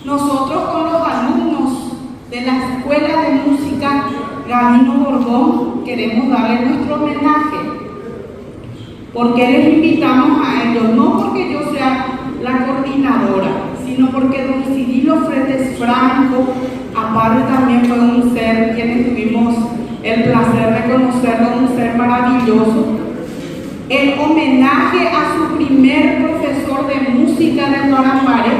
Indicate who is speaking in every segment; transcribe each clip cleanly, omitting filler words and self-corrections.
Speaker 1: Nosotros con los alumnos de la Escuela de Música Gabino Bordón queremos darle nuestro homenaje. ¿Por qué les invitamos a ellos? No porque yo sea la coordinadora, sino porque don Cirilo Fretes Franco, aparte también fue un ser, quienes tuvimos el placer de conocerlo, un ser maravilloso. En homenaje a su primer profesor de música de Guarambaré,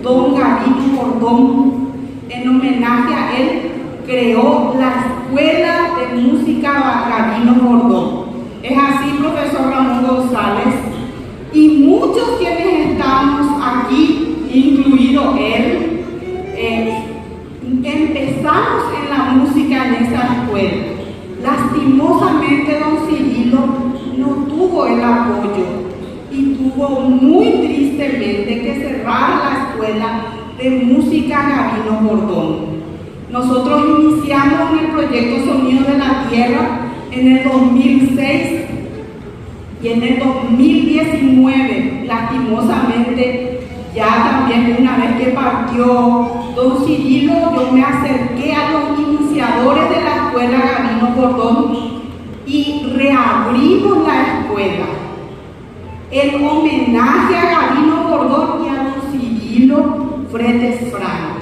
Speaker 1: don Gabino Bordón, en homenaje a él, creó la Escuela de Música Gabino Bordón. Es así, profesor Ramón González, y muchos quienes estamos aquí, incluido él, empezamos en la música en esa escuela. Lastimosamente, don Cirilo no tuvo el apoyo y tuvo muy tristemente que cerrar la Escuela de Música Gabino Bordón. Nosotros iniciamos en el proyecto Sonido de la Tierra en el 2006 y en el 2019, lastimosamente, ya también una vez que partió don Cirilo, yo me acerqué a los iniciadores de la Escuela Gabino Bordón y reabrimos la escuela en homenaje a Gabino Bordón y a don Cirilo Fretes Franco.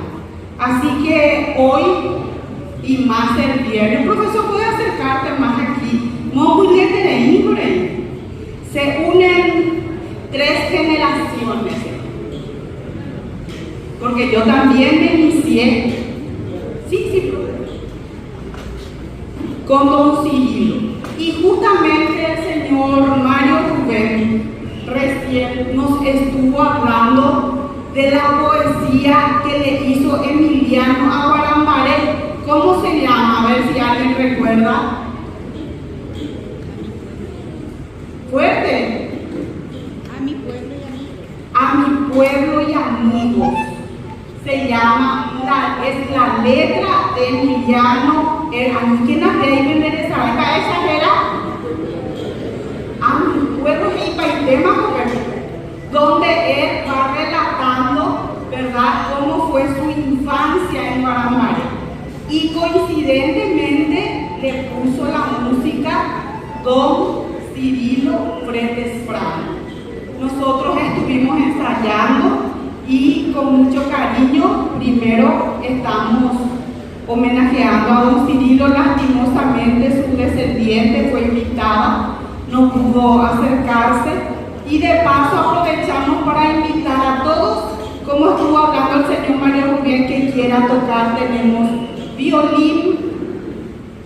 Speaker 1: Así que hoy y más el viernes, profesor, ¿puede acercarte más aquí? No muy bien, se unen 3 generaciones, porque yo también me inicié, sí, con don Cirilo. Y justamente el señor Mario Rubén recién nos estuvo hablando de la poesía que le hizo Emiliano a Guarambaré. ¿Cómo se llama? A ver si alguien recuerda. Fuerte.
Speaker 2: A mi pueblo y amigos.
Speaker 1: A mi pueblo y amigos. Se llama, es la letra de Emiliano. ¿Quién hace ahí me sabe? ¿Esa era? A mi pueblo y Paitema, donde él va relatando, ¿verdad?, cómo fue su infancia en Guarambaré. Y coincidentemente le puso la música don Cirilo Fretes Franco. Nosotros estuvimos ensayando y con mucho cariño, primero estamos homenajeando a don Cirilo. Lastimosamente su descendiente fue invitada, no pudo acercarse, y de paso aprovechamos para invitar a todos, como estuvo hablando el señor Mario Rubén, que quiera tocar. Tenemos violín,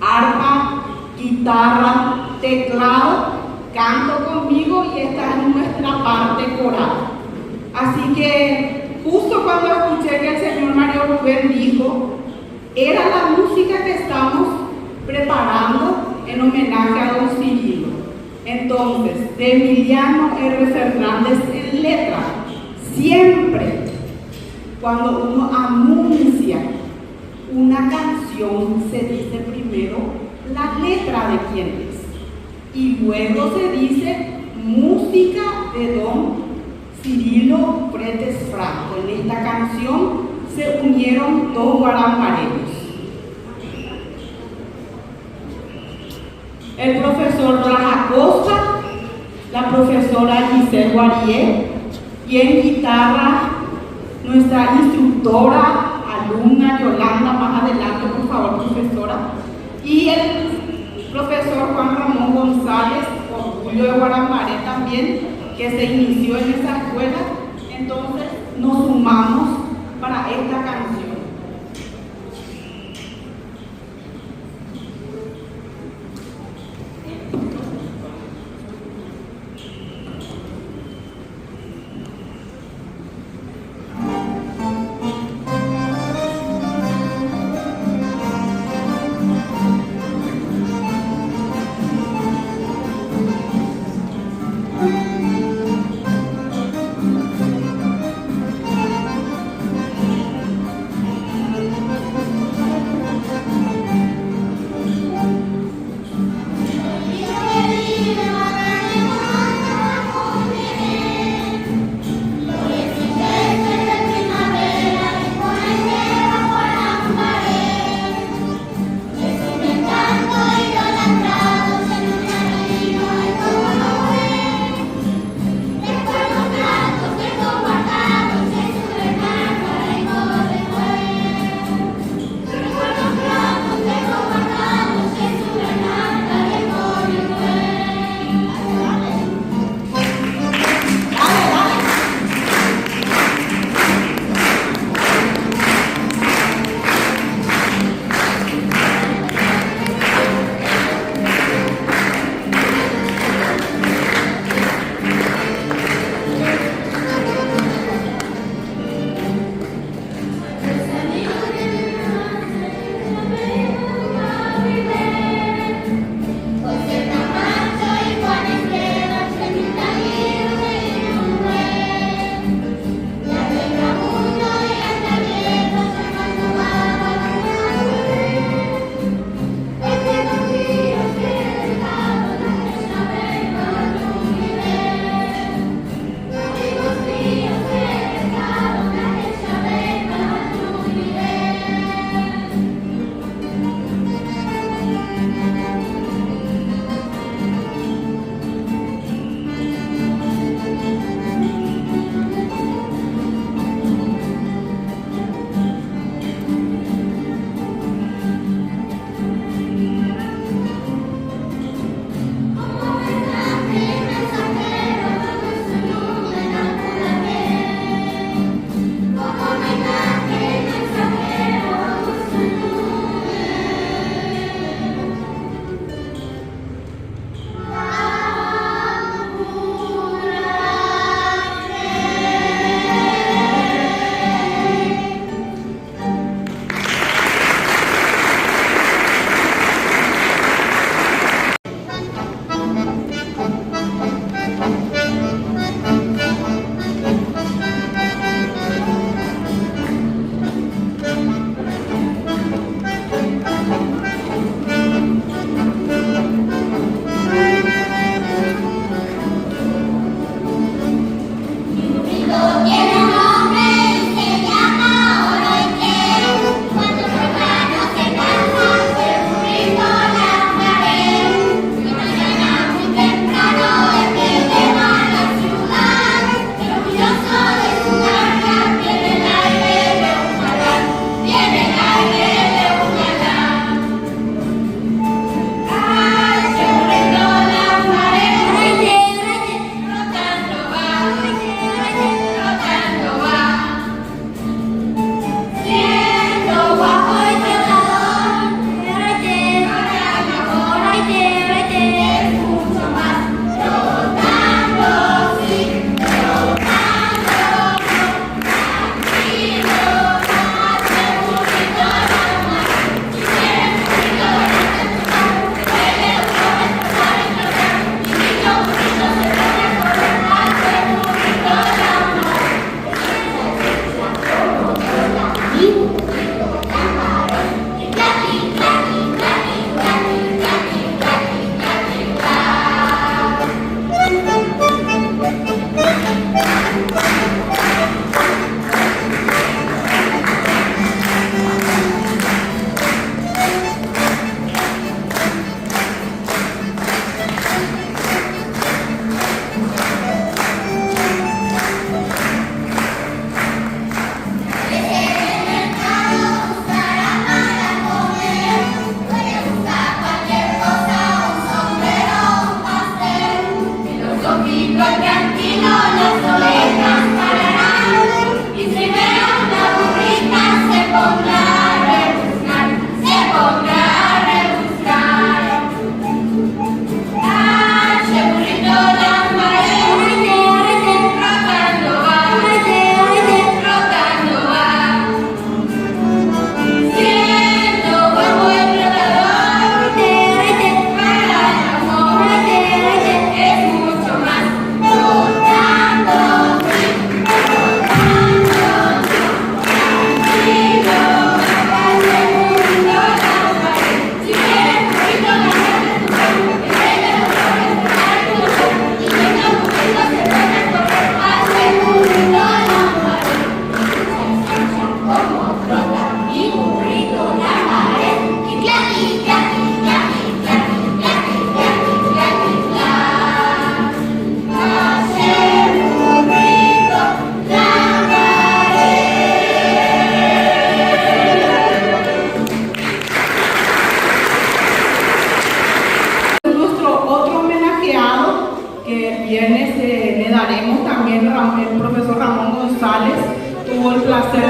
Speaker 1: arpa, guitarra, teclado, canto conmigo, y esta es nuestra parte coral. Así que justo cuando escuché que el señor Mario Rubén dijo, era la música que estamos preparando en homenaje a don Cirilo. Entonces, de Emiliano R. Fernández en letra. Siempre cuando uno anuncia una canción, se dice primero la letra de quién es y luego se dice música de don Cirilo Fretes Franco. En esta canción se unieron 2 guarambareños, el profesor Blas Acosta, la profesora Giselle Guarié, y en guitarra nuestra instructora, alumna Yolanda, más adelante, por favor, profesora, y el profesor Juan Ramón González, orgullo de Guarambaré también, que se inició en esa escuela. Entonces nos sumamos para esta canción.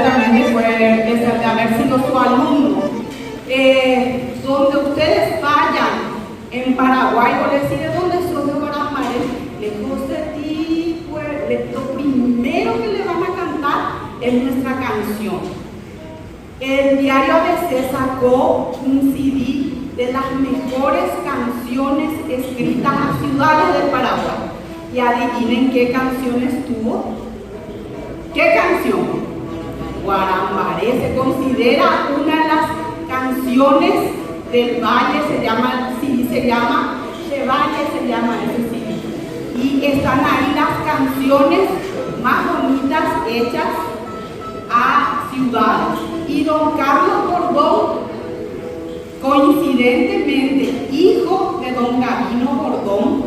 Speaker 1: seguramente fue es el de haber sido su alumno. Donde ustedes vayan en Paraguay, o les diré dónde sos de Guaramaré, lejos de ti, pues lo primero que le van a cantar es nuestra canción. El diario ABC sacó un CD de las mejores canciones escritas a ciudades del Paraguay. Y adivinen qué canciones tuvo. ¿Qué canción? Guaramaré se considera una de las canciones del Valle, se llama de Valle, se llama ese CD. Y están ahí las canciones más bonitas hechas a ciudades. Y don Carlos Bordón, coincidentemente hijo de don Gabino Bordón,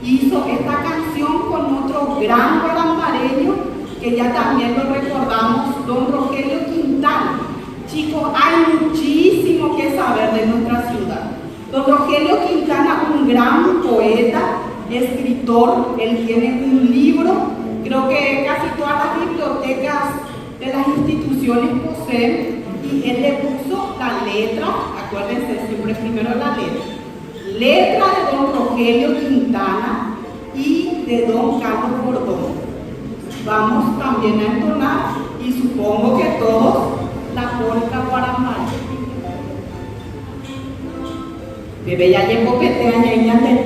Speaker 1: hizo esta canción con otro gran guaramareño que ya también lo recordamos, don Rogelio Quintana. Chicos, hay muchísimo que saber de nuestra ciudad. Don Rogelio Quintana, un gran poeta, escritor, él tiene un libro, creo que casi todas las bibliotecas de las instituciones poseen, y él le puso la letra, acuérdense siempre primero la letra de don Rogelio Quintana y de don Carlos Bordón. Vamos también a entonar, y supongo que todos, la polca Guaramaré. Bebé ya llegó que te añaña de